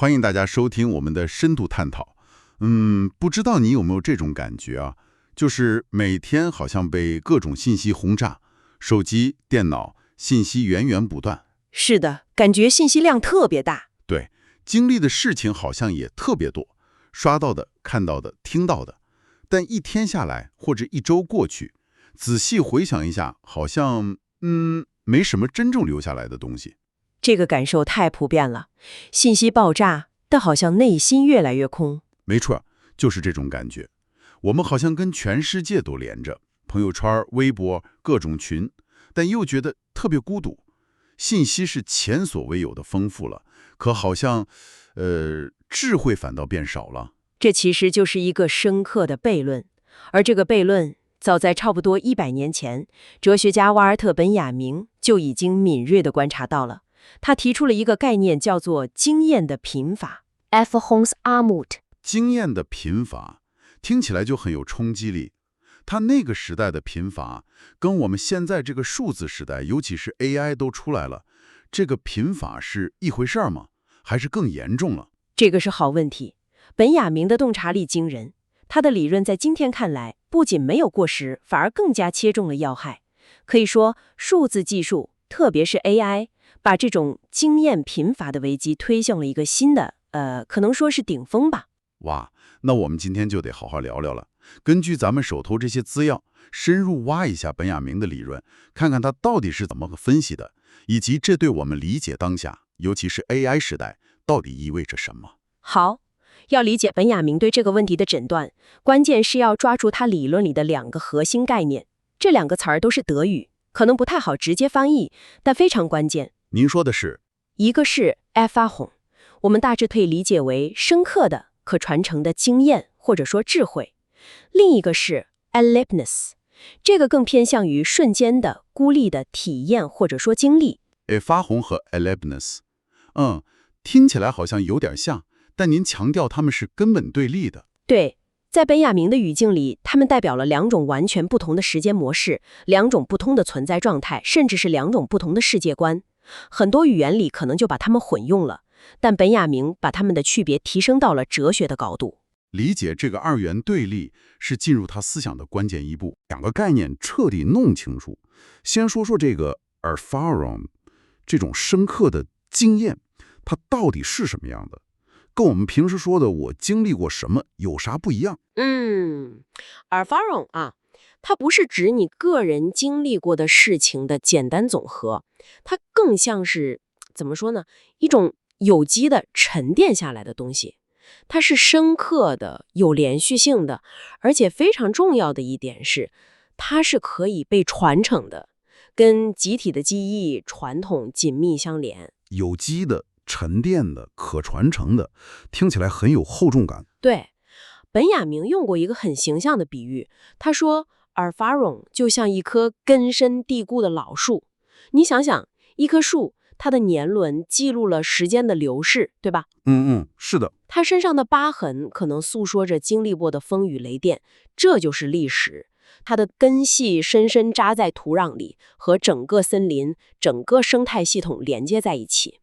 欢迎大家收听我们的深度探讨。不知道你有没有这种感觉啊？就是每天好像被各种信息轰炸，手机、电脑信息源源不断。是的，感觉信息量特别大。对，经历的事情好像也特别多，刷到的、看到的、听到的。但一天下来，或者一周过去，仔细回想一下，好像没什么真正留下来的东西。这个感受太普遍了，信息爆炸，但好像内心越来越空。没错，就是这种感觉。我们好像跟全世界都连着，朋友圈、微博、各种群，但又觉得特别孤独。信息是前所未有的丰富了，可好像，智慧反倒变少了。这其实就是一个深刻的悖论，而这个悖论早在差不多100年前，哲学家瓦尔特·本雅明就已经敏锐地观察到了。他提出了一个概念，叫做经验的贫乏 （Erfahrungsarmut）。经验的贫乏听起来就很有冲击力。他那个时代的贫乏，跟我们现在这个数字时代，尤其是 AI 都出来了，这个贫乏是一回事儿吗？还是更严重了？这个是好问题。本雅明的洞察力惊人，他的理论在今天看来，不仅没有过时，反而更加切中了要害。可以说，数字技术，特别是 AI， 把这种经验贫乏的危机推向了一个新的，可能说是顶峰吧。哇，那我们今天就得好好聊聊了。根据咱们手头这些资料，深入挖一下本雅明的理论，看看他到底是怎么分析的，以及这对我们理解当下，尤其是 AI 时代，到底意味着什么。好，要理解本雅明对这个问题的诊断，关键是要抓住他理论里的2个核心概念。这2个词儿都是德语，可能不太好直接翻译，但非常关键。您说的是？一个是 Erfahrung， 我们大致可以理解为深刻的、可传承的经验或者说智慧；另一个是 Erlebnis， 这个更偏向于瞬间的、孤立的体验或者说经历。Erfahrung和 Erlebnis， 听起来好像有点像，但您强调它们是根本对立的。对，在本雅明的语境里，它们代表了2种完全不同的时间模式，2种不同的存在状态，甚至是2种不同的世界观。很多语言里可能就把它们混用了，但本雅明把它们的区别提升到了哲学的高度。理解这个2元对立是进入他思想的关键一步。2个概念彻底弄清楚。先说说这个 Erfahrung， 这种深刻的经验，它到底是什么样的？跟我们平时说的我经历过什么有啥不一样？Erfahrung 啊，它不是指你个人经历过的事情的简单总和，它更像是怎么说呢？一种有机的沉淀下来的东西。它是深刻的、有连续性的，而且非常重要的一点是，它是可以被传承的，跟集体的记忆、传统紧密相连。有机的、沉淀的、可传承的，听起来很有厚重感。对，本雅明用过一个很形象的比喻，他说 Erfahrung 就像一棵根深蒂固的老树。你想想，一棵树，它的年轮记录了时间的流逝，对吧？是的。它身上的疤痕可能诉说着经历过的风雨雷电，这就是历史。它的根系深深扎在土壤里，和整个森林、整个生态系统连接在一起。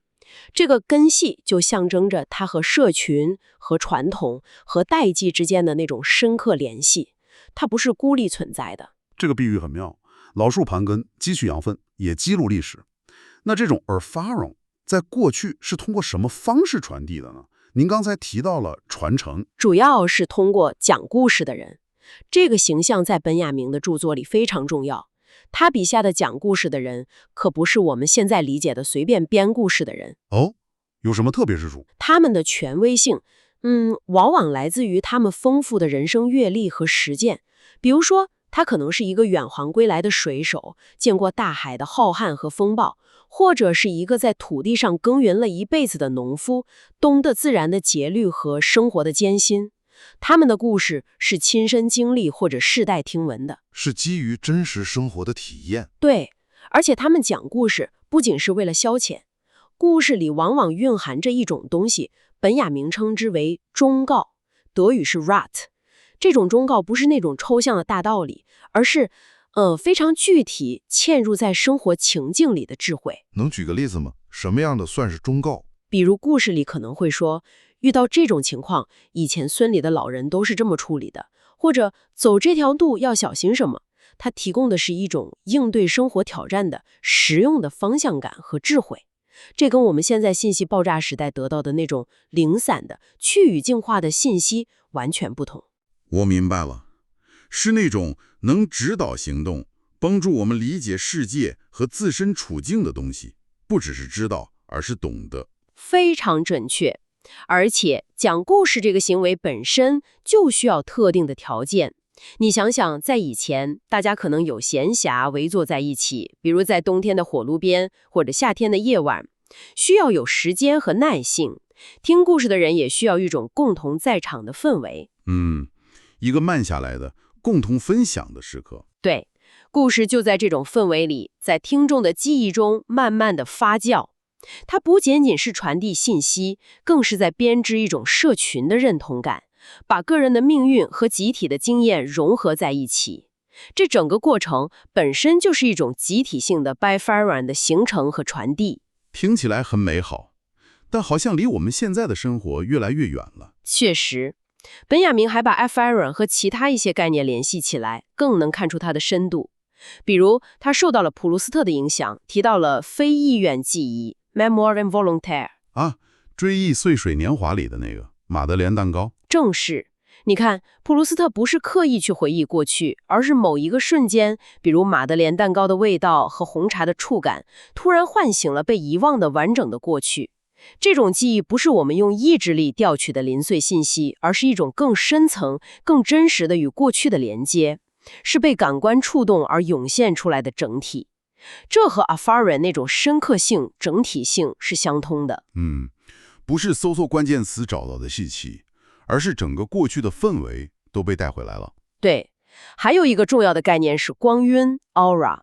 这个根系就象征着它和社群、和传统、和代际之间的那种深刻联系，它不是孤立存在的。这个比喻很妙，老树盘根，汲取养分，也记录历史。那这种 Erfahrung 在过去是通过什么方式传递的呢？您刚才提到了传承，主要是通过讲故事的人。这个形象在本雅明的著作里非常重要。他笔下的讲故事的人，可不是我们现在理解的随便编故事的人。有什么特别之处？他们的权威性，往往来自于他们丰富的人生阅历和实践。比如说，他可能是一个远航归来的水手，见过大海的浩瀚和风暴，或者是一个在土地上耕耘了一辈子的农夫，懂得自然的节律和生活的艰辛。他们的故事是亲身经历或者世代听闻的，是基于真实生活的体验。对，而且他们讲故事不仅是为了消遣，故事里往往蕴含着一种东西，本雅明称之为忠告，德语是 Rat。这种忠告不是那种抽象的大道理，而是非常具体、嵌入在生活情境里的智慧。能举个例子吗？什么样的算是忠告？比如故事里可能会说，遇到这种情况，以前村里的老人都是这么处理的，或者走这条路要小心什么。它提供的是一种应对生活挑战的实用的方向感和智慧。这跟我们现在信息爆炸时代得到的那种零散的、去语境化的信息完全不同。我明白了，是那种能指导行动，帮助我们理解世界和自身处境的东西，不只是知道，而是懂得。非常准确。而且讲故事这个行为本身就需要特定的条件。你想想，在以前，大家可能有闲暇围坐在一起，比如在冬天的火炉边，或者夏天的夜晚，需要有时间和耐性。听故事的人也需要一种共同在场的氛围。一个慢下来的、共同分享的时刻。对，故事就在这种氛围里，在听众的记忆中慢慢的发酵。它不仅仅是传递信息，更是在编织一种社群的认同感。把个人的命运和集体的经验融合在一起，这整个过程本身就是一种集体性的 bifaran 的形成和传递。听起来很美好，但好像离我们现在的生活越来越远了。确实，本雅明还把 bifaran 和其他一些概念联系起来，更能看出它的深度。比如，他受到了普鲁斯特的影响，提到了非意愿记忆 （mémoire involontaire）。追忆似水年华里的那个马德莲蛋糕。正是，你看，普鲁斯特不是刻意去回忆过去，而是某一个瞬间，比如马德莲蛋糕的味道和红茶的触感，突然唤醒了被遗忘的完整的过去。这种记忆不是我们用意志力调取的零碎信息，而是一种更深层、更真实的与过去的连接，是被感官触动而涌现出来的整体。这和阿法人那种深刻性、整体性是相通的。不是搜索关键词找到的信息，而是整个过去的氛围都被带回来了。对，还有一个重要的概念是光晕 （aura）。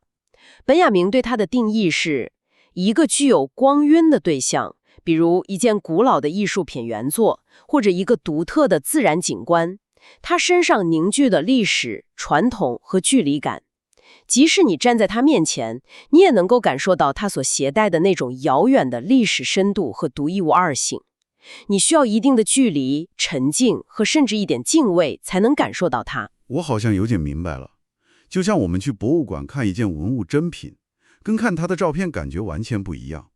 本雅明对它的定义是一个具有光晕的对象，比如一件古老的艺术品原作，或者一个独特的自然景观，它身上凝聚的历史、传统和距离感。即使你站在它面前，你也能够感受到它所携带的那种遥远的历史深度和独一无二性。你需要一定的距离、沉静和甚至一点敬畏，才能感受到它。我好像有点明白了，就像我们去博物馆看一件文物真品，跟看它的照片感觉完全不一样。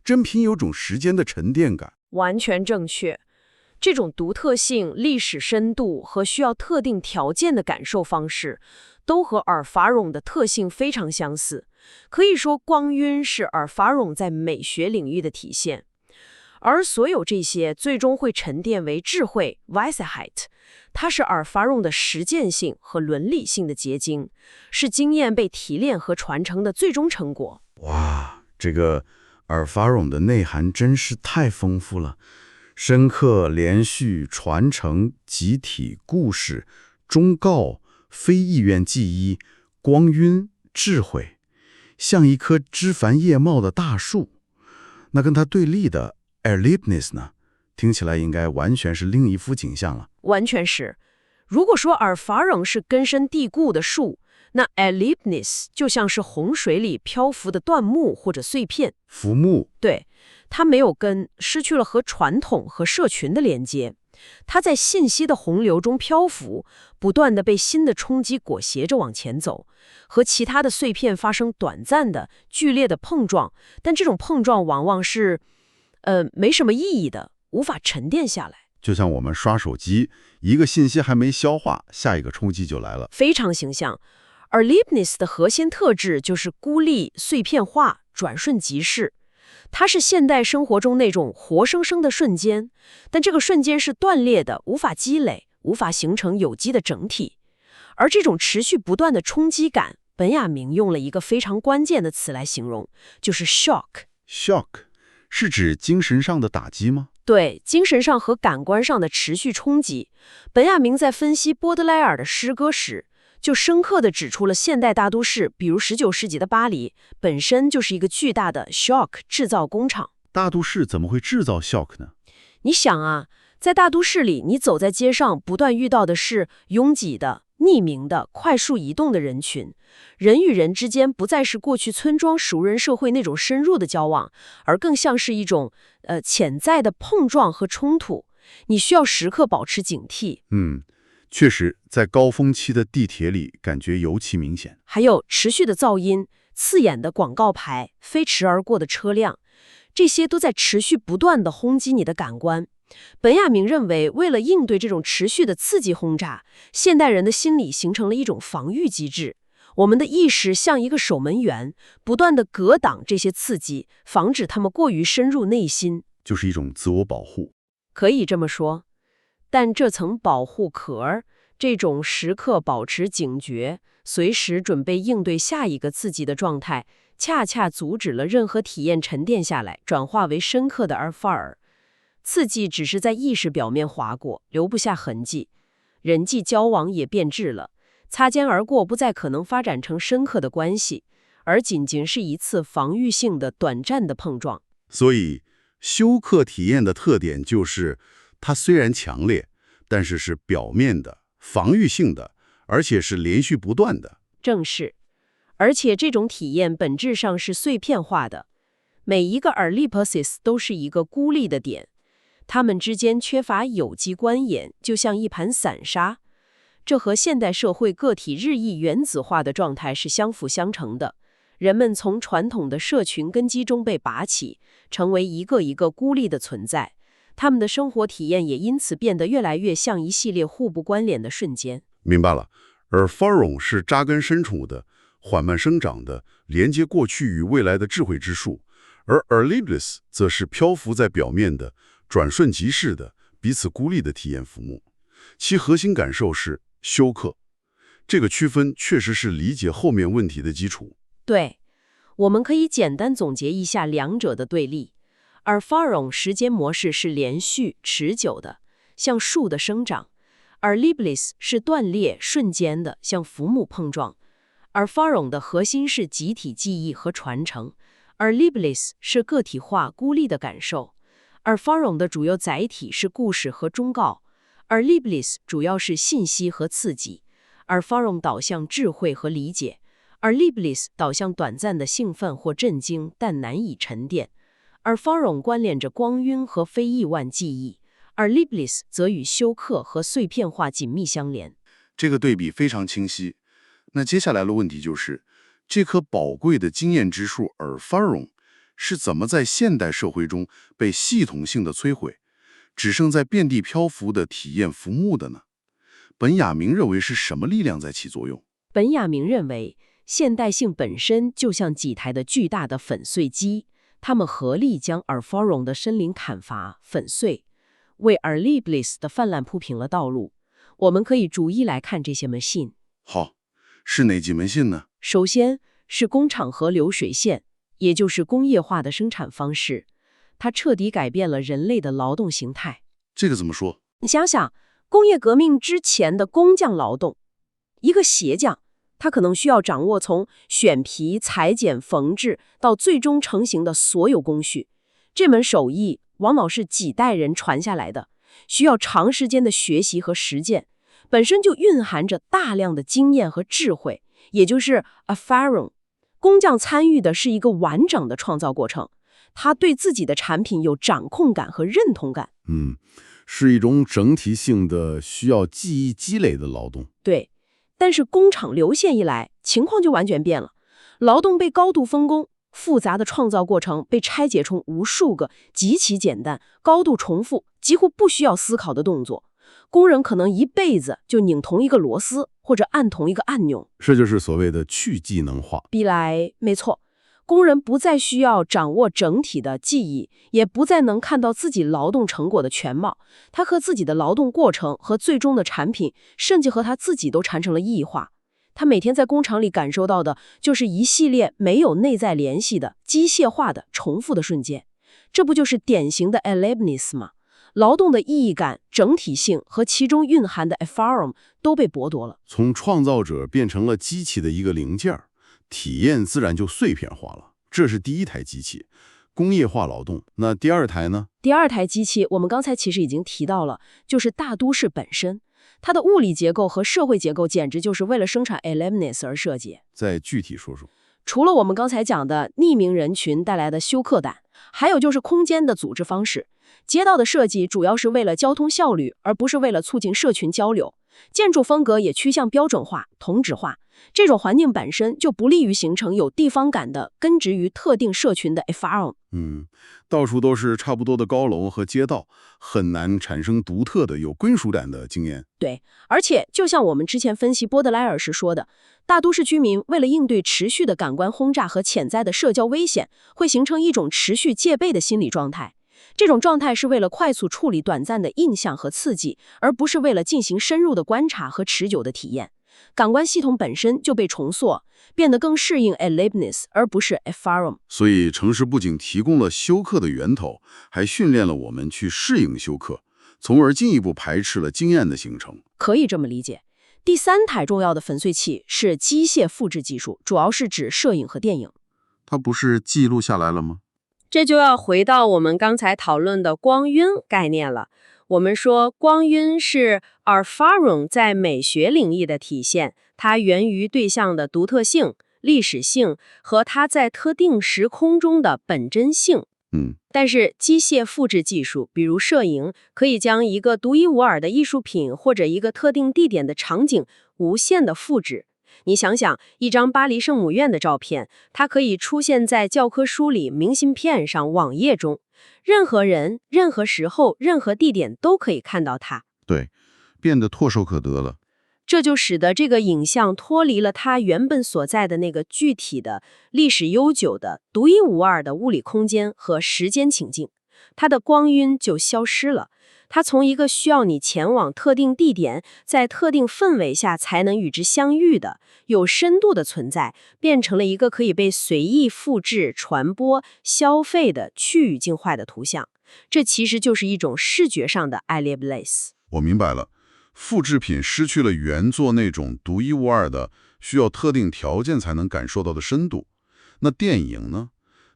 真品有种时间的沉淀感。完全正确。这种独特性、历史深度和需要特定条件的感受方式，都和耳法冗的特性非常相似。可以说，光晕是耳法冗在美学领域的体现。而所有这些最终会沉淀为智慧 （Weisheit），它是耳法冗的实践性和伦理性的结晶，是经验被提炼和传承的最终成果。哇，这个耳法冗的内涵真是太丰富了，深刻、连续、传承、集体、故事、忠告、非意愿记忆、光晕、智慧，像一棵枝繁叶茂的大树。那跟它对立的Erlebnis 呢？听起来应该完全是另一幅景象了。完全是。如果说耳法冗是根深蒂固的树，那 Erlebnis 就像是洪水里漂浮的断木或者碎片。浮木。对，它没有根，失去了和传统和社群的连接。它在信息的洪流中漂浮，不断地被新的冲击裹挟着往前走，和其他的碎片发生短暂的、剧烈的碰撞，但这种碰撞往往是没什么意义的，无法沉淀下来。就像我们刷手机，一个信息还没消化，下一个冲击就来了。非常形象。而 Leibniz 的核心特质就是孤立、碎片化、转瞬即逝。它是现代生活中那种活生生的瞬间，但这个瞬间是断裂的，无法积累，无法形成有机的整体。而这种持续不断的冲击感，本雅明用了一个非常关键的词来形容，就是 shock。shock 是指精神上的打击吗？对，精神上和感官上的持续冲击。本雅明在分析波德莱尔的诗歌时，就深刻地指出了现代大都市，比如19世纪的巴黎，本身就是一个巨大的 shock 制造工厂。大都市怎么会制造 shock 呢？你想啊，在大都市里，你走在街上，不断遇到的是拥挤的、匿名的、快速移动的人群，人与人之间不再是过去村庄熟人社会那种深入的交往，而更像是一种潜在的碰撞和冲突。你需要时刻保持警惕。确实，在高峰期的地铁里，感觉尤其明显。还有持续的噪音、刺眼的广告牌、飞驰而过的车辆，这些都在持续不断地轰击你的感官。本雅明认为，为了应对这种持续的刺激轰炸，现代人的心理形成了一种防御机制。我们的意识像一个守门员，不断地格挡这些刺激，防止它们过于深入内心。就是一种自我保护。可以这么说。但这层保护壳，这种时刻保持警觉、随时准备应对下一个刺激的状态，恰恰阻止了任何体验沉淀下来，转化为深刻的阿尔法尔。刺激只是在意识表面划过，留不下痕迹，人际交往也变质了，擦肩而过不再可能发展成深刻的关系，而仅仅是一次防御性的短暂的碰撞。所以，休克体验的特点就是，它虽然强烈，但是是表面的、防御性的，而且是连续不断的。正是，而且这种体验本质上是碎片化的，每一个 Erlebnis 都是一个孤立的点，它们之间缺乏有机关联，就像一盘散沙。这和现代社会个体日益原子化的状态是相辅相成的。人们从传统的社群根基中被拔起，成为一个一个孤立的存在。他们的生活体验也因此变得越来越像一系列互不关联的瞬间。明白了。而 Faron 是扎根深处的、缓慢生长的、连接过去与未来的智慧之树，而 Erlebnis 则是漂浮在表面的、转瞬即逝的、彼此孤立的体验浮木。其核心感受是休克。这个区分确实是理解后面问题的基础。对，我们可以简单总结一下两者的对立。而 Faron 时间模式是连续、持久的，像树的生长；而 Erlebnis 是断裂、瞬间的，像浮木碰撞。而 Faron 的核心是集体记忆和传承，而 Erlebnis 是个体化、孤立的感受。而 Faron 的主要载体是故事和忠告，而 Erlebnis 主要是信息和刺激。而 Faron 导向智慧和理解，而 Erlebnis 导向短暂的兴奋或震惊，但难以沉淀。而 Faron 关联着光晕和非亿万记忆，而 Erlebnis 则与休克和碎片化紧密相连。这个对比非常清晰。那接下来的问题就是，这颗宝贵的经验之树 Faron 是怎么在现代社会中被系统性的摧毁，只剩在遍地漂浮的体验浮木的呢？本雅明认为是什么力量在起作用？本雅明认为，现代性本身就像几台的巨大的粉碎机，它们合力将 Faron 的生灵砍伐、粉碎，为 Erlebnis 的泛滥铺平了道路。我们可以逐一来看这些门信。好，是哪几门信呢？首先是工厂和流水线，也就是工业化的生产方式，它彻底改变了人类的劳动形态。这个怎么说？你想想，工业革命之前的工匠劳动，一个鞋匠，他可能需要掌握从选皮、裁剪、缝制到最终成型的所有工序。这门手艺往往是几代人传下来的，需要长时间的学习和实践，本身就蕴含着大量的经验和智慧，也就是 Faron。工匠参与的是一个完整的创造过程，他对自己的产品有掌控感和认同感。是一种整体性的、需要记忆积累的劳动。对，但是工厂流线一来，情况就完全变了。劳动被高度分工，复杂的创造过程被拆解成无数个极其简单、高度重复、几乎不需要思考的动作。工人可能一辈子就拧同一个螺丝，或者按同一个按钮。这就是所谓的去技能化。比来，没错。工人不再需要掌握整体的记忆，也不再能看到自己劳动成果的全貌。他和自己的劳动过程和最终的产品，甚至和他自己都产生了异化。他每天在工厂里感受到的就是一系列没有内在联系的、机械化的、重复的瞬间。这不就是典型的 Erlebnis 吗？劳动的意义感、整体性和其中蕴含的 Faron 都被剥夺了。从创造者变成了机器的一个零件，体验自然就碎片化了。这是第一台机器，工业化劳动。那第二台呢？第二台机器，我们刚才其实已经提到了，就是大都市本身。它的物理结构和社会结构简直就是为了生产 aliveness 而设计。再具体说说。除了我们刚才讲的匿名人群带来的休克感，还有就是空间的组织方式。街道的设计主要是为了交通效率，而不是为了促进社群交流。建筑风格也趋向标准化、同质化，这种环境本身就不利于形成有地方感的、根植于特定社群的 environment。到处都是差不多的高楼和街道，很难产生独特的有归属感的经验。对，而且就像我们之前分析波德莱尔时说的，大都市居民为了应对持续的感官轰炸和潜在的社交危险，会形成一种持续戒备的心理状态。这种状态是为了快速处理短暂的印象和刺激，而不是为了进行深入的观察和持久的体验。感官系统本身就被重塑，变得更适应 aliveness， 而不是 ephemeral。所以，城市不仅提供了休克的源头，还训练了我们去适应休克，从而进一步排斥了经验的形成。可以这么理解。第三台重要的粉碎器是机械复制技术，主要是指摄影和电影。它不是记录下来了吗？这就要回到我们刚才讨论的光晕概念了。我们说光晕是 Alfaron 在美学领域的体现，它源于对象的独特性、历史性和它在特定时空中的本真性。但是机械复制技术，比如摄影，可以将一个独一无二的艺术品或者一个特定地点的场景无限的复制。你想想，一张巴黎圣母院的照片，它可以出现在教科书里、明信片上、网页中，任何人、任何时候、任何地点都可以看到它。对，变得唾手可得了。这就使得这个影像脱离了它原本所在的那个具体的、历史悠久的、独一无二的物理空间和时间情境，它的光晕就消失了。它从一个需要你前往特定地点，在特定氛围下才能与之相遇的有深度的存在，变成了一个可以被随意复制、传播、消费的去语境化的图像。这其实就是一种视觉上的 aliveness。我明白了，复制品失去了原作那种独一无二的、需要特定条件才能感受到的深度。那电影呢？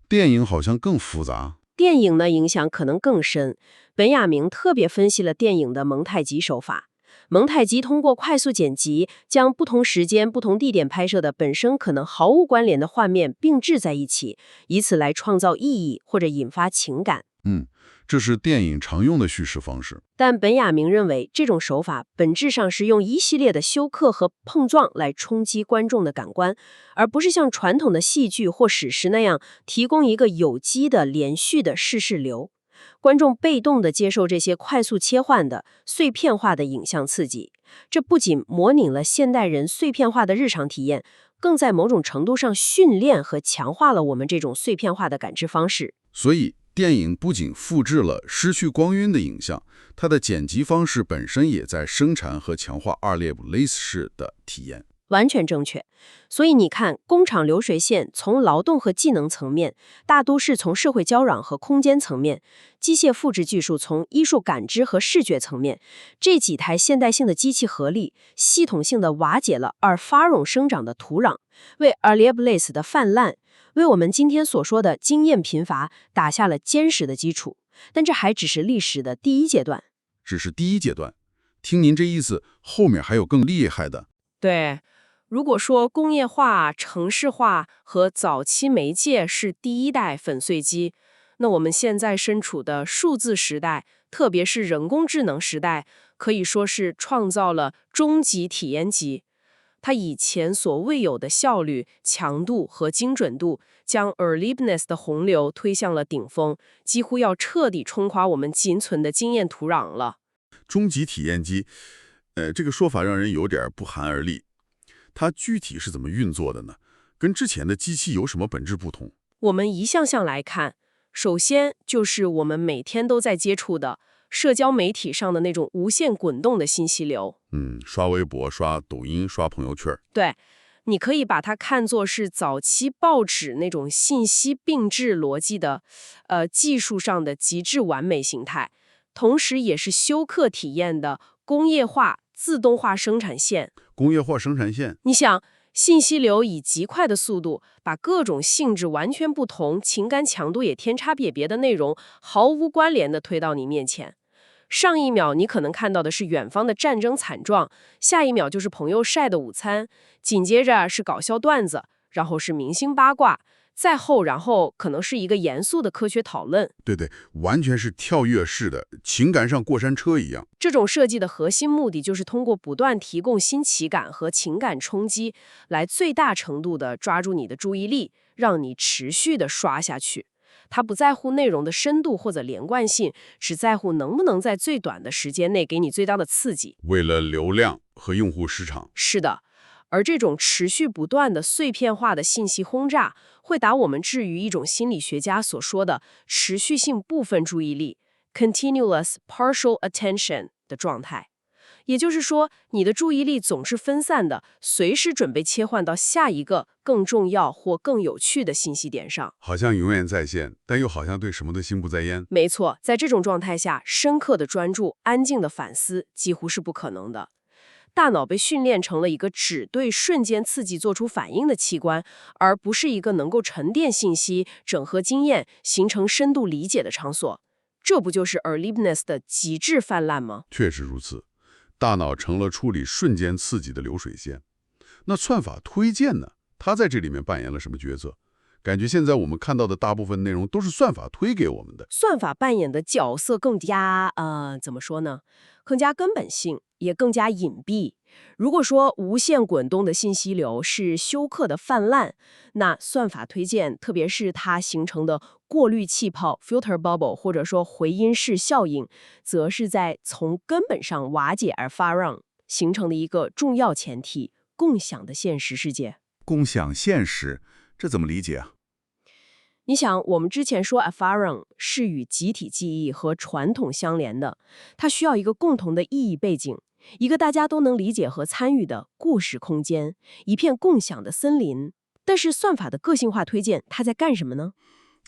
电影好像更复杂。电影的影响可能更深。本雅明特别分析了电影的蒙太奇手法。蒙太奇通过快速剪辑，将不同时间、不同地点拍摄的本身可能毫无关联的画面并置在一起，以此来创造意义或者引发情感。这是电影常用的叙事方式。但本雅明认为，这种手法本质上是用一系列的休克和碰撞来冲击观众的感官，而不是像传统的戏剧或史实那样提供一个有机的、连续的叙事流。观众被动地接受这些快速切换的、碎片化的影像刺激，这不仅模拟了现代人碎片化的日常体验，更在某种程度上训练和强化了我们这种碎片化的感知方式。所以，电影不仅复制了失去光晕的影像，它的剪辑方式本身也在生产和强化aliveness式的体验。完全正确。所以你看，工厂流水线从劳动和技能层面，大都市从社会交壤和空间层面，机械复制技术从艺术感知和视觉层面，这几台现代性的机器合力，系统性的瓦解了Alfaron生长的土壤，为 aliveness 的泛滥，为我们今天所说的经验贫乏打下了坚实的基础。但这还只是历史的第一阶段。只是第一阶段。听您这意思，后面还有更厉害的。对。如果说工业化、城市化和早期媒介是第一代粉碎机，那我们现在身处的数字时代，特别是人工智能时代，可以说是创造了终极体验机。它以前所未有的效率、强度和精准度，将 aliveness 的洪流推向了顶峰，几乎要彻底冲垮我们仅存的经验土壤了。终极体验机，这个说法让人有点不寒而栗。它具体是怎么运作的呢？跟之前的机器有什么本质不同？我们一项项来看，首先就是我们每天都在接触的社交媒体上的那种无限滚动的信息流。刷微博、刷抖音、刷朋友圈。对，你可以把它看作是早期报纸那种信息并置逻辑的，技术上的极致完美形态，同时也是休克体验的工业化、自动化生产线。工业化生产线，你想，信息流以极快的速度，把各种性质完全不同、情感强度也天差别别的内容，毫无关联地推到你面前。上一秒你可能看到的是远方的战争惨状，下一秒就是朋友晒的午餐，紧接着是搞笑段子，然后是明星八卦，然后可能是一个严肃的科学讨论。对对，完全是跳跃式的，情感上过山车一样。这种设计的核心目的就是通过不断提供新奇感和情感冲击，来最大程度地抓住你的注意力，让你持续地刷下去。它不在乎内容的深度或者连贯性，只在乎能不能在最短的时间内给你最大的刺激。为了流量和用户市场。是的，而这种持续不断的碎片化的信息轰炸，会把我们置于一种心理学家所说的持续性部分注意力 （continuous partial attention） 的状态。也就是说，你的注意力总是分散的，随时准备切换到下一个更重要或更有趣的信息点上。好像永远在线，但又好像对什么都心不在焉。没错，在这种状态下，深刻的专注、安静的反思几乎是不可能的。大脑被训练成了一个只对瞬间刺激做出反应的器官，而不是一个能够沉淀信息、整合经验、形成深度理解的场所。这不就是 alertness 的极致泛滥吗？确实如此，大脑成了处理瞬间刺激的流水线。那算法推荐呢？它在这里面扮演了什么角色？感觉现在我们看到的大部分内容都是算法推给我们的。算法扮演的角色更加怎么说呢？更加根本性，也更加隐蔽。如果说无限滚动的信息流是休克的泛滥，那算法推荐，特别是它形成的过滤气泡 （filter bubble） 或者说回音式效应，则是在从根本上瓦解Alpha-ROM形成的一个重要前提：共享的现实世界。共享现实，这怎么理解啊？你想，我们之前说 Alpha-ROM 是与集体记忆和传统相连的，它需要一个共同的意义背景，一个大家都能理解和参与的故事空间，一片共享的森林。但是算法的个性化推荐，它在干什么呢？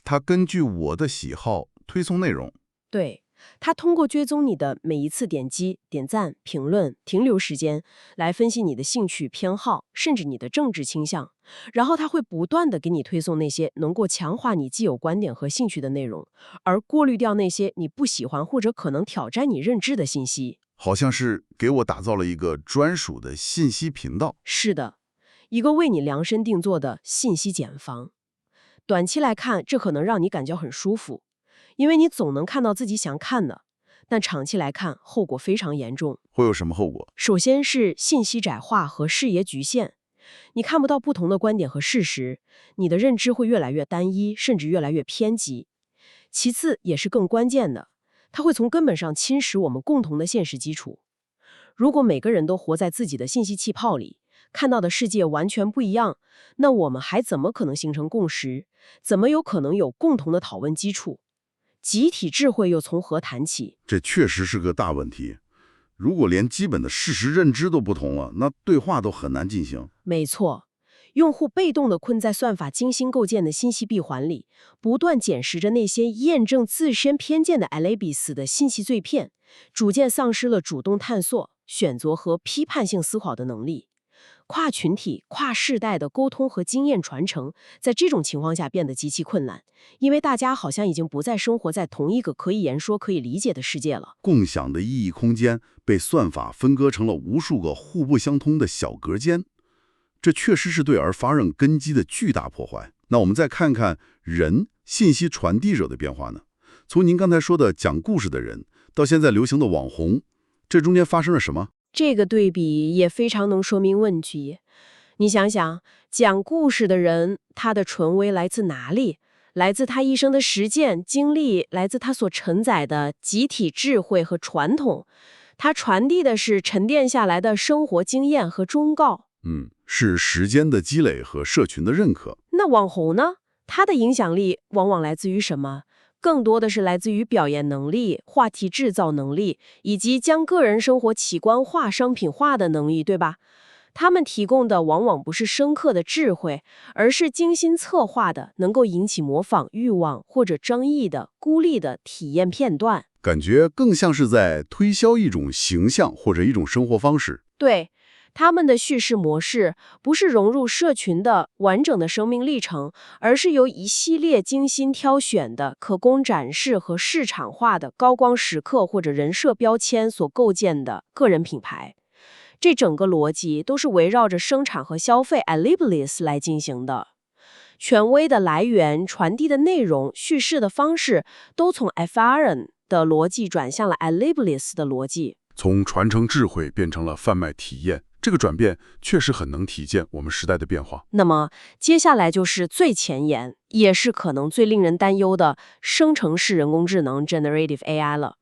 它根据我的喜好推送内容。对，它通过追踪你的每一次点击、点赞、评论、停留时间，来分析你的兴趣偏好，甚至你的政治倾向。然后它会不断地给你推送那些能够强化你既有观点和兴趣的内容，而过滤掉那些你不喜欢或者可能挑战你认知的信息。好像是给我打造了一个专属的信息频道。是的，一个为你量身定做的信息茧房。短期来看，这可能让你感觉很舒服，因为你总能看到自己想看的。但长期来看，后果非常严重。会有什么后果？首先是信息窄化和视野局限，你看不到不同的观点和事实，你的认知会越来越单一，甚至越来越偏激。其次，也是更关键的，它会从根本上侵蚀我们共同的现实基础。如果每个人都活在自己的信息气泡里，看到的世界完全不一样，那我们还怎么可能形成共识？怎么有可能有共同的讨论基础？集体智慧又从何谈起？这确实是个大问题。如果连基本的事实认知都不同了，那对话都很难进行。没错，用户被动地困在算法精心构建的信息闭环里，不断捡拾着那些验证自身偏见的 alibis 的信息碎片，逐渐丧失了主动探索、选择和批判性思考的能力。跨群体、跨世代的沟通和经验传承，在这种情况下变得极其困难，因为大家好像已经不再生活在同一个可以言说、可以理解的世界了。共享的意义空间被算法分割成了无数个互不相通的小隔间，这确实是对Alpha-ROM根基的巨大破坏。那我们再看看人信息传递者的变化呢？从您刚才说的讲故事的人，到现在流行的网红，这中间发生了什么？这个对比也非常能说明问题。你想想，讲故事的人，他的权威来自哪里？来自他一生的实践经历，来自他所承载的集体智慧和传统。他传递的是沉淀下来的生活经验和忠告。是时间的积累和社群的认可。那网红呢？他的影响力往往来自于什么？更多的是来自于表演能力、话题制造能力，以及将个人生活企观化、商品化的能力，对吧？他们提供的往往不是深刻的智慧，而是精心策划的、能够引起模仿欲望或者争议的、孤立的体验片段。感觉更像是在推销一种形象或者一种生活方式。对，他们的叙事模式不是融入社群的完整的生命历程，而是由一系列精心挑选的可供展示和市场化的高光时刻或者人设标签所构建的个人品牌。这整个逻辑都是围绕着生产和消费 Adlibris 来进行的。权威的来源、传递的内容、叙事的方式，都从 Efron 的逻辑转向了 Adlibris 的逻辑。从传承智慧变成了贩卖体验，这个转变确实很能体现我们时代的变化。那么接下来就是最前沿，也是可能最令人担忧的生成式人工智能 Generative AI 了。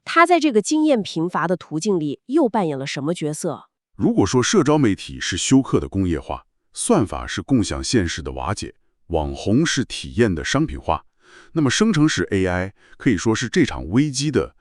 它在这个经验贫乏的途径里又扮演了什么角色？如果说社交媒体是休克的工业化，算法是共享现实的瓦解，网红是体验的商品化，那么生成式 AI 可以说是这场危机的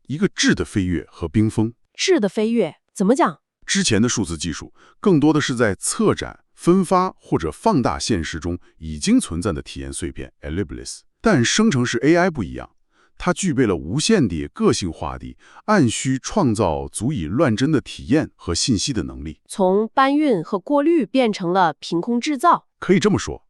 一个质的飞跃和冰封。质的飞跃怎么讲？之前的数字技术更多的是在策展、分发或者放大现实中已经存在的体验碎片 Adlibris， 但生成式 AI 不一样，它具备了无限地个性化地按需创造足以乱真的体验和信息的能力，从搬运和过滤变成了凭空制造。可以这么说。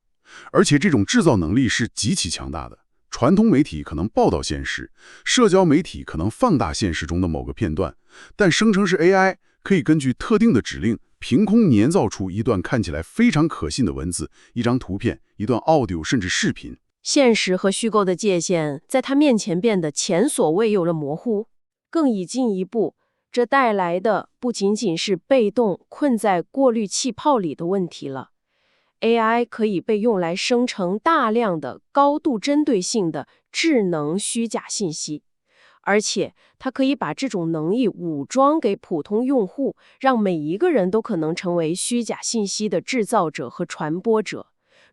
而且这种制造能力是极其强大的。传统媒体可能报道现实，社交媒体可能放大现实中的某个片段，但生成式 AI 可以根据特定的指令，凭空捏造出一段看起来非常可信的文字、一张图片、一段 audio 甚至视频。现实和虚构的界限在它面前变得前所未有的模糊。更已进一步，这带来的不仅仅是被动困在过滤气泡里的问题了。AI 可以被用来生成大量的高度针对性的智能虚假信息，而且它可以把这种能力武装给普通用户，让每一个人都可能成为虚假信息的制造者和传播者，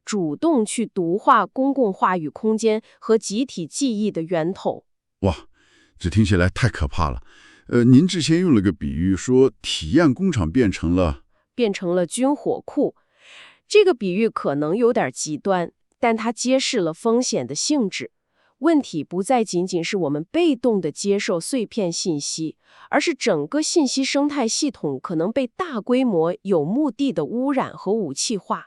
主动去毒化公共话语空间和集体记忆的源头。哇，这听起来太可怕了。您之前用了个比喻，说体验工厂变成了军火库。这个比喻可能有点极端，但它揭示了风险的性质。问题不再仅仅是我们被动地接受碎片信息，而是整个信息生态系统可能被大规模有目的的污染和武器化。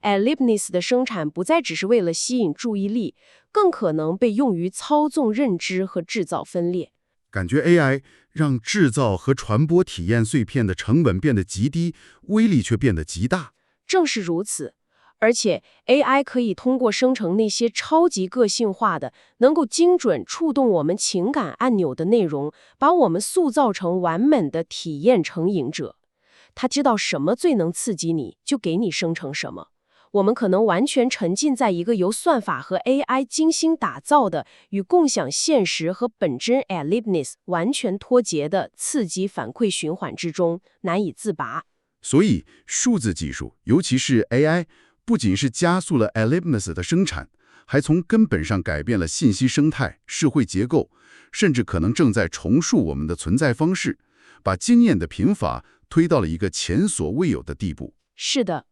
Adlibris 的生产不再只是为了吸引注意力，更可能被用于操纵认知和制造分裂。感觉 AI 让制造和传播体验碎片的成本变得极低，威力却变得极大。正是如此，而且 AI 可以通过生成那些超级个性化的、能够精准触动我们情感按钮的内容，把我们塑造成完美的体验成瘾者。它知道什么最能刺激你，就给你生成什么。我们可能完全沉浸在一个由算法和 AI 精心打造的、与共享现实和本真 Adlibris 完全脱节的刺激反馈循环之中，难以自拔。所以，数字技术，尤其是 AI， 不仅是加速了 Adlibris 的生产，还从根本上改变了信息生态、社会结构，甚至可能正在重塑我们的存在方式，把经验的贫乏推到了一个前所未有的地步。是的，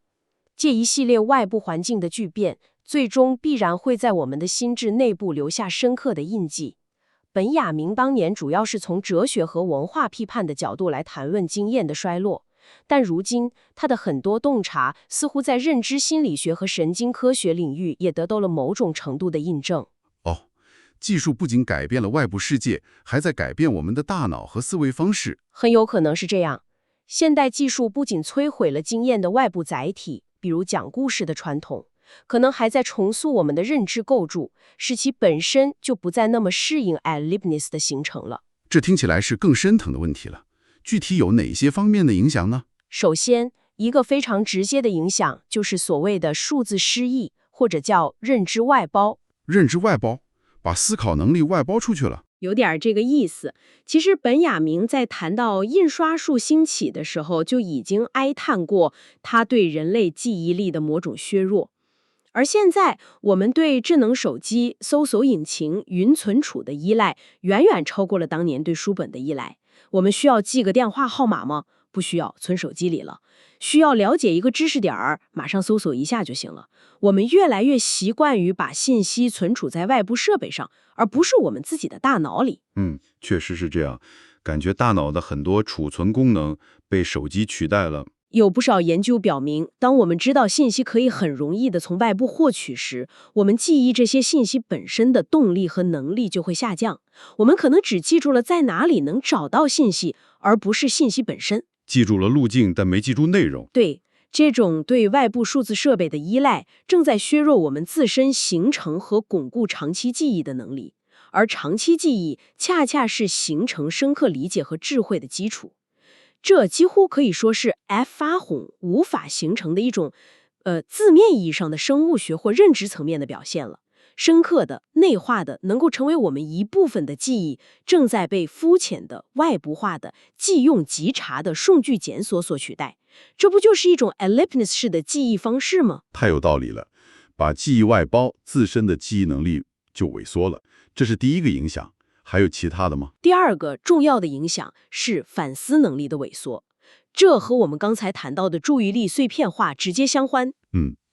这一系列外部环境的巨变，最终必然会在我们的心智内部留下深刻的印记。本雅明当年主要是从哲学和文化批判的角度来谈论经验的衰落。但如今，他的很多洞察似乎在认知心理学和神经科学领域也得到了某种程度的印证。技术不仅改变了外部世界，还在改变我们的大脑和思维方式。很有可能是这样。现代技术不仅摧毁了经验的外部载体，比如讲故事的传统，可能还在重塑我们的认知构筑，使其本身就不再那么适应 Adlibris 的形成了。这听起来是更深层的问题了。具体有哪些方面的影响呢？首先，一个非常直接的影响就是所谓的数字失忆，或者叫认知外包。认知外包，把思考能力外包出去了。有点这个意思。其实本雅明在谈到印刷术兴起的时候，就已经哀叹过它对人类记忆力的某种削弱。而现在，我们对智能手机、搜索引擎、云存储的依赖，远远超过了当年对书本的依赖。我们需要记个电话号码吗？不需要存手机里了。需要了解一个知识点儿，马上搜索一下就行了。我们越来越习惯于把信息存储在外部设备上，而不是我们自己的大脑里。确实是这样，感觉大脑的很多储存功能被手机取代了。有不少研究表明，当我们知道信息可以很容易地从外部获取时，我们记忆这些信息本身的动力和能力就会下降。我们可能只记住了在哪里能找到信息，而不是信息本身。记住了路径，但没记住内容。对，这种对外部数字设备的依赖，正在削弱我们自身形成和巩固长期记忆的能力，而长期记忆恰恰是形成深刻理解和智慧的基础。这几乎可以说是 F8无法形成的一种，字面意义上的生物学或认知层面的表现了。深刻的、内化的，能够成为我们一部分的记忆，正在被肤浅的、外部化的、即用即查的数据检索所取代。这不就是一种 Ellipsis 式的记忆方式吗？太有道理了，把记忆外包，自身的记忆能力就萎缩了，这是第一个影响。还有其他的吗？第二个重要的影响是反思能力的萎缩，这和我们刚才谈到的注意力碎片化直接相关。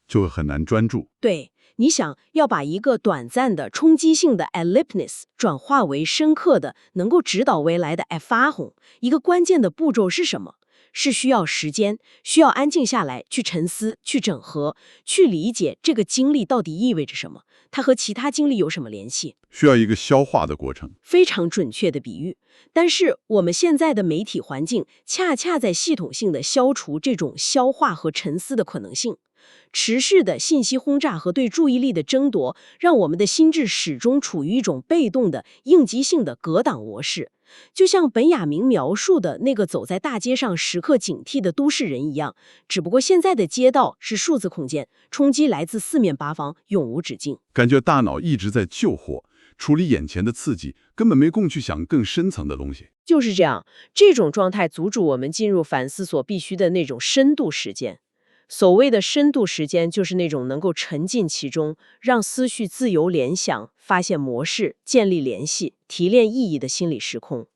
就会很难专注。对，你想要把一个短暂的冲击性的 Ellipsis 转化为深刻的能够指导未来的 F8，一个关键的步骤是什么？是需要时间，需要安静下来，去沉思，去整合，去理解这个经历到底意味着什么，它和其他经历有什么联系。需要一个消化的过程。非常准确的比喻。但是我们现在的媒体环境恰恰在系统性的消除这种消化和沉思的可能性。持续的信息轰炸和对注意力的争夺，让我们的心智始终处于一种被动的、应激性的格挡模式。就像本雅明描述的那个走在大街上时刻警惕的都市人一样，只不过现在的街道是数字空间，冲击来自四面八方，永无止境。感觉大脑一直在救火，处理眼前的刺激，根本没空去想更深层的东西。就是这样，这种状态阻止我们进入反思所必须的那种深度时间。所谓的深度时间，就是那种能够沉浸其中，让思绪自由联想、发现模式、建立联系、提炼意义的心理时空。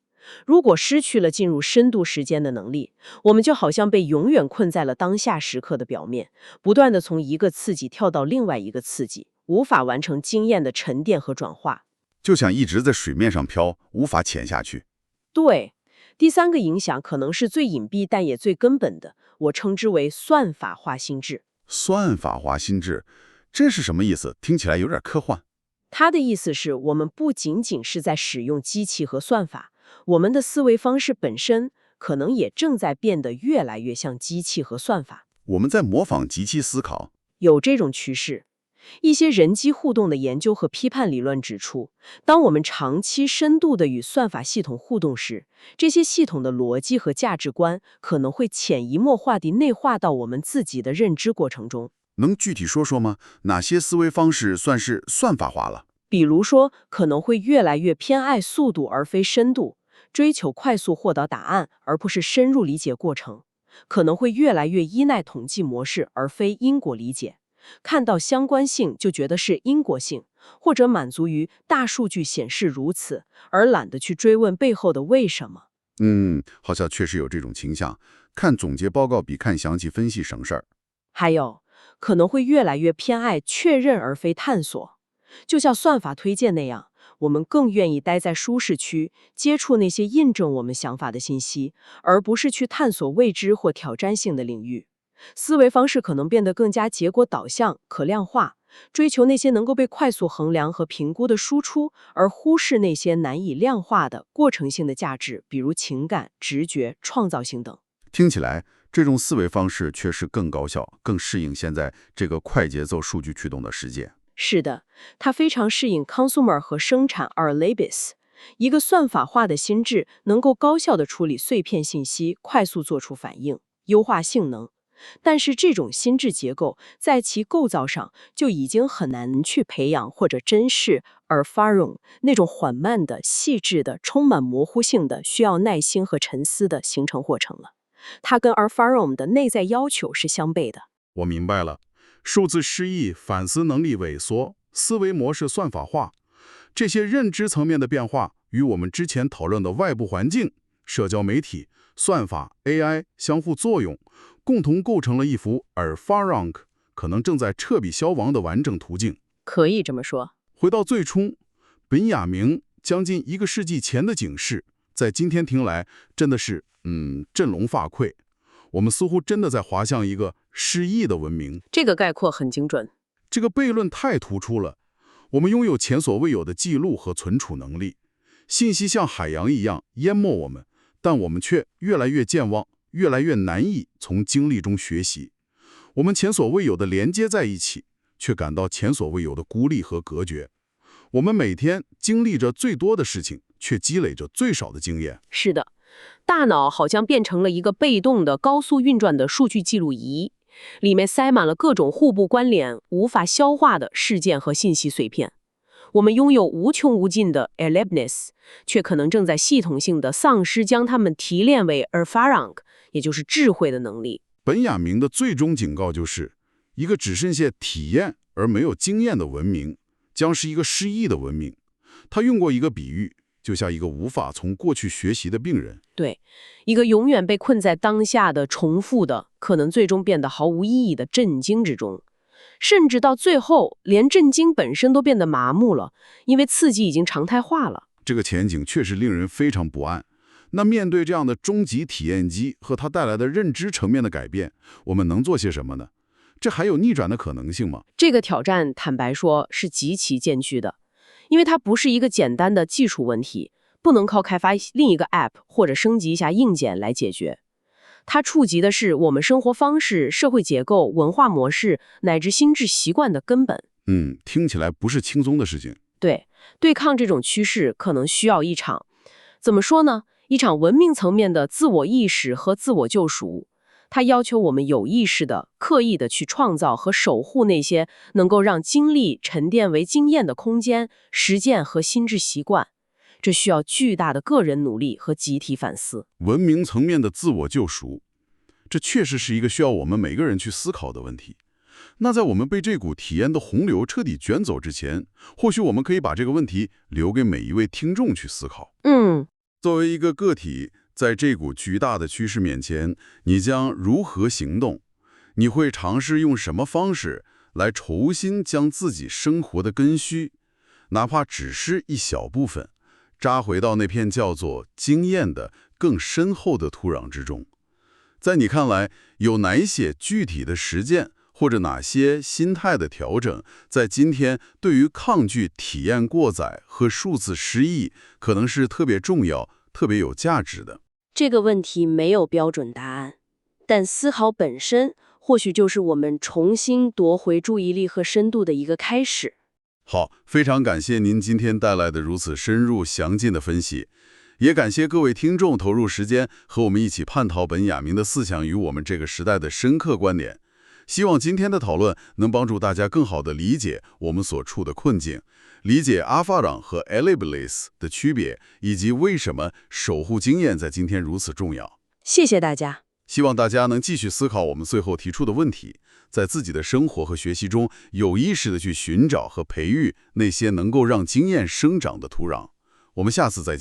如果失去了进入深度时间的能力，我们就好像被永远困在了当下时刻的表面，不断地从一个刺激跳到另外一个刺激，无法完成经验的沉淀和转化。就像一直在水面上漂，无法潜下去。对，第三个影响可能是最隐蔽但也最根本的，我称之为算法化心智。算法化心智，这是什么意思？听起来有点科幻。他的意思是我们不仅仅是在使用机器和算法，我们的思维方式本身可能也正在变得越来越像机器和算法。我们在模仿机器思考。有这种趋势。一些人机互动的研究和批判理论指出，当我们长期深度地与算法系统互动时，这些系统的逻辑和价值观可能会潜移默化地内化到我们自己的认知过程中。能具体说说吗？哪些思维方式算是算法化了？比如说，可能会越来越偏爱速度而非深度，追求快速获得答案而不是深入理解过程；可能会越来越依赖统计模式而非因果理解。看到相关性就觉得是因果性，或者满足于大数据显示如此，而懒得去追问背后的为什么。好像确实有这种倾向，看总结报告比看详细分析省事儿。还有，可能会越来越偏爱确认而非探索，就像算法推荐那样，我们更愿意待在舒适区，接触那些印证我们想法的信息，而不是去探索未知或挑战性的领域。思维方式可能变得更加结果导向、可量化，追求那些能够被快速衡量和评估的输出，而忽视那些难以量化的过程性的价值，比如情感、直觉、创造性等。听起来，这种思维方式确实更高效，更适应现在这个快节奏、数据驱动的世界。是的，它非常适应 consumer 和生产 Ellipsis。一个算法化的心智能够高效地处理碎片信息，快速做出反应，优化性能。但是这种心智结构在其构造上就已经很难去培养或者珍视Alpharon那种缓慢的、细致的、充满模糊性的、需要耐心和沉思的形成过程了。它跟 Alpharon 的内在要求是相悖的。我明白了，数字失忆、反思能力萎缩、思维模式算法化，这些认知层面的变化与我们之前讨论的外部环境社交媒体、算法、AI 相互作用，共同构成了一幅Al-Farang可能正在彻底消亡的完整图境。可以这么说。回到最初，本雅明将近1个世纪前的警示，在今天听来真的是振聋发聩。我们似乎真的在滑向一个失忆的文明。这个概括很精准。这个悖论太突出了。我们拥有前所未有的记录和存储能力，信息像海洋一样淹没我们，但我们却越来越健忘，越来越难以从经历中学习。我们前所未有的连接在一起，却感到前所未有的孤立和隔绝。我们每天经历着最多的事情，却积累着最少的经验。是的，大脑好像变成了一个被动的高速运转的数据记录仪，里面塞满了各种互不关联、无法消化的事件和信息碎片。我们拥有无穷无尽的 Erlebnis， 却可能正在系统性的丧失将它们提炼为 Erfahrung， 也就是智慧的能力。本雅明的最终警告就是，一个只剩下体验而没有经验的文明，将是一个失忆的文明。他用过一个比喻，就像一个无法从过去学习的病人。对，一个永远被困在当下的重复的，可能最终变得毫无意义的震惊之中，甚至到最后，连震惊本身都变得麻木了，因为刺激已经常态化了。这个前景确实令人非常不安。那面对这样的终极体验机和它带来的认知层面的改变，我们能做些什么呢？这还有逆转的可能性吗？这个挑战，坦白说是极其艰巨的，因为它不是一个简单的技术问题，不能靠开发另一个 App 或者升级一下硬件来解决。它触及的是我们生活方式、社会结构、文化模式乃至心智习惯的根本。听起来不是轻松的事情。对抗这种趋势，可能需要一场，怎么说呢？一场文明层面的自我意识和自我救赎。它要求我们有意识的、刻意的去创造和守护那些能够让经历沉淀为经验的空间、实践和心智习惯。这需要巨大的个人努力和集体反思。文明层面的自我救赎，这确实是一个需要我们每个人去思考的问题。那在我们被这股体验的洪流彻底卷走之前，或许我们可以把这个问题留给每一位听众去思考。作为一个个体，在这股巨大的趋势面前，你将如何行动？你会尝试用什么方式来重新将自己生活的根须，哪怕只是一小部分，扎回到那片叫做经验的更深厚的土壤之中？在你看来，有哪一些具体的实践，或者哪些心态的调整，在今天对于抗拒体验过载和数字失忆，可能是特别重要、特别有价值的？这个问题没有标准答案，但思考本身或许就是我们重新夺回注意力和深度的一个开始。好，非常感谢您今天带来的如此深入详尽的分析，也感谢各位听众投入时间和我们一起探讨本雅明的思想与我们这个时代的深刻观点。希望今天的讨论能帮助大家更好地理解我们所处的困境，理解阿法朗和 Erlebnis 的区别，以及为什么守护经验在今天如此重要。谢谢大家。希望大家能继续思考我们最后提出的问题，在自己的生活和学习中有意识地去寻找和培育那些能够让经验生长的土壤。我们下次再见。